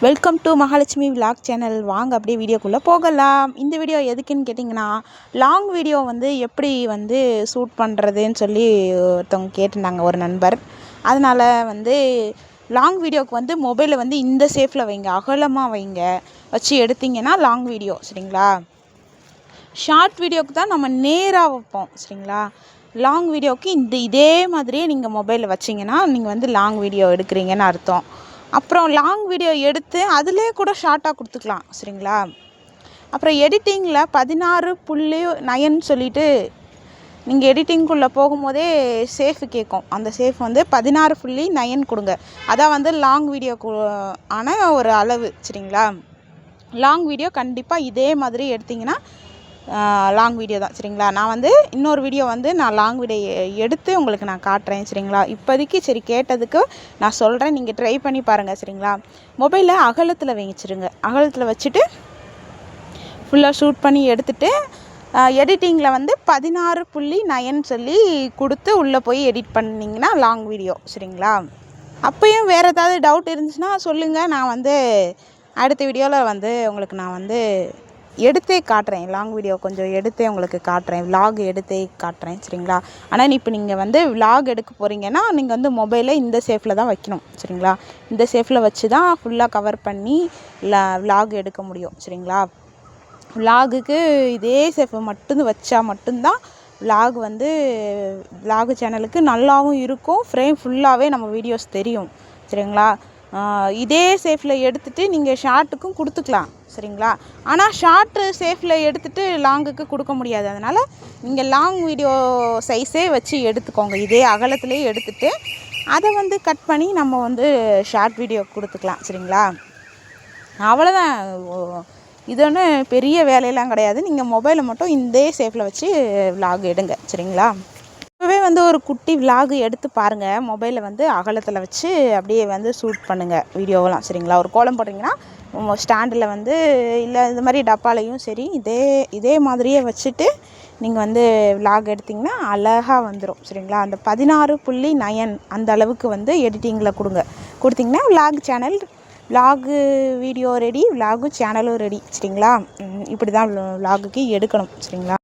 Welcome to Mahalakshmi vlog channel. வாங்க அப்படியே வீடியோக்குள்ளே போகலாம். இந்த வீடியோ எதுக்குன்னு கேட்டிங்கன்னா, லாங் வீடியோ வந்து எப்படி வந்து ஷூட் பண்ணுறதுன்னு சொல்லி ஒருத்தவங்க கேட்டிருந்தாங்க, ஒரு நண்பர். அதனால் வந்து லாங் வீடியோவுக்கு வந்து மொபைலை வந்து இந்த சேஃபில் வைங்க, அகலமாக வைங்க, வச்சு எடுத்திங்கன்னா லாங் வீடியோ. சரிங்களா? ஷார்ட் வீடியோவுக்கு தான் நம்ம நேராக வைப்போம். சரிங்களா? லாங் வீடியோவுக்கு இதே மாதிரியே நீங்கள் மொபைலில் வச்சிங்கன்னா நீங்கள் வந்து லாங் வீடியோ எடுக்கிறீங்கன்னு அர்த்தம். அப்புறம் லாங் வீடியோ எடுத்து அதிலே கூட ஷார்ட்டாக கொடுத்துக்கலாம். சரிங்களா? அப்புறம் எடிட்டிங்கில் 16.9 சொல்லிவிட்டு நீங்கள் எடிட்டிங்குள்ளே போகும்போதே சேஃபு கேட்கும். அந்த சேஃப் வந்து 16.9 கொடுங்க. அதான் வந்து லாங் வீடியோக்கு ஆன ஒரு அளவு. சரிங்களா? லாங் வீடியோ கண்டிப்பாக இதே மாதிரி எடுத்திங்கன்னா லாங் வீடியோ தான். சரிங்களா? நான் வந்து இன்னொரு வீடியோ வந்து நான் லாங் வீடியோ எடுத்து உங்களுக்கு நான் காட்டுறேன். சரிங்களா? இப்போதைக்கு சரி கேட்டதுக்கு நான் சொல்கிறேன், நீங்கள் ட்ரை பண்ணி பாருங்கள். சரிங்களா? மொபைலை அகலத்தில் வச்சிருங்க. அகலத்தில் வச்சுட்டு ஃபுல்லாக ஷூட் பண்ணி எடுத்துகிட்டு எடிட்டிங்கில் வந்து 16.9 சொல்லி கொடுத்து உள்ளே போய் எடிட் பண்ணிங்கன்னா லாங் வீடியோ. சரிங்களா? அப்போயும் வேறு ஏதாவது டவுட் இருந்துச்சுன்னா சொல்லுங்கள். நான் வந்து அடுத்த வீடியோவில் வந்து உங்களுக்கு நான் வந்து எடுத்தே காட்டுறேன். லாங் வீடியோ கொஞ்சம் எடுத்தே உங்களுக்கு காட்டுறேன். விலாக் எடுத்தே காட்டுறேன். சரிங்களா? ஆனால் இப்போ நீங்கள் வந்து விலாக் எடுக்க போகிறீங்கன்னா நீங்கள் வந்து மொபைலை இந்த சேஃபில் தான் வைக்கணும். சரிங்களா? இந்த சேஃபில் வச்சு தான் ஃபுல்லாக கவர் பண்ணி விலாக் எடுக்க முடியும். சரிங்களா? விலாகுக்கு இதே சேஃபை வச்சா மட்டும்தான் விலாக் வந்து விலாக் சேனலுக்கு நல்லாவும் இருக்கும். ஃப்ரேம் ஃபுல்லாகவே நம்ம வீடியோஸ் தெரியும். சரிங்களா? இதே சேஃபில் எடுத்துகிட்டு நீங்கள் ஷார்ட்டுக்கும் கொடுத்துக்கலாம். சரிங்களா? ஆனால் ஷார்ட்டு சேஃபில் எடுத்துகிட்டு லாங்குக்கு கொடுக்க முடியாது. அதனால் நீங்கள் லாங் வீடியோ சைஸே வச்சு எடுத்துக்கோங்க. இதே அகலத்துலேயே எடுத்துகிட்டு அதை வந்து கட் பண்ணி நம்ம வந்து ஷார்ட் வீடியோ கொடுத்துக்கலாம். சரிங்களா? அவ்வளோதான். இது ஒன்றும் பெரிய வேலையெல்லாம் கிடையாது. நீங்கள் மொபைலை மட்டும் இதே சேஃபில் வச்சு விலாக் எடுங்க. சரிங்களா? இப்போவே வந்து ஒரு குட்டி விலாக் எடுத்து பாருங்கள். மொபைலை வந்து அகலத்தில் வச்சு அப்படியே வந்து ஷூட் பண்ணுங்கள் வீடியோவெல்லாம். சரிங்களா? ஒரு கோலம் போடுறீங்கன்னா ஸ்டாண்டில் வந்து இல்லை இது மாதிரி டப்பாலையும் சரி இதே மாதிரியே வச்சுட்டு நீங்கள் வந்து விலாக் எடுத்திங்கன்னா அழகாக வந்துடும். சரிங்களா? அந்த 16.9 அந்த அளவுக்கு வந்து எடிட்டிங்கில் கொடுத்திங்கன்னா vlog channel, vlog video ready, vlog சேனலும் ரெடி. சரிங்களா? இப்படி தான் விலாகுக்கு எடுக்கணும். சரிங்களா?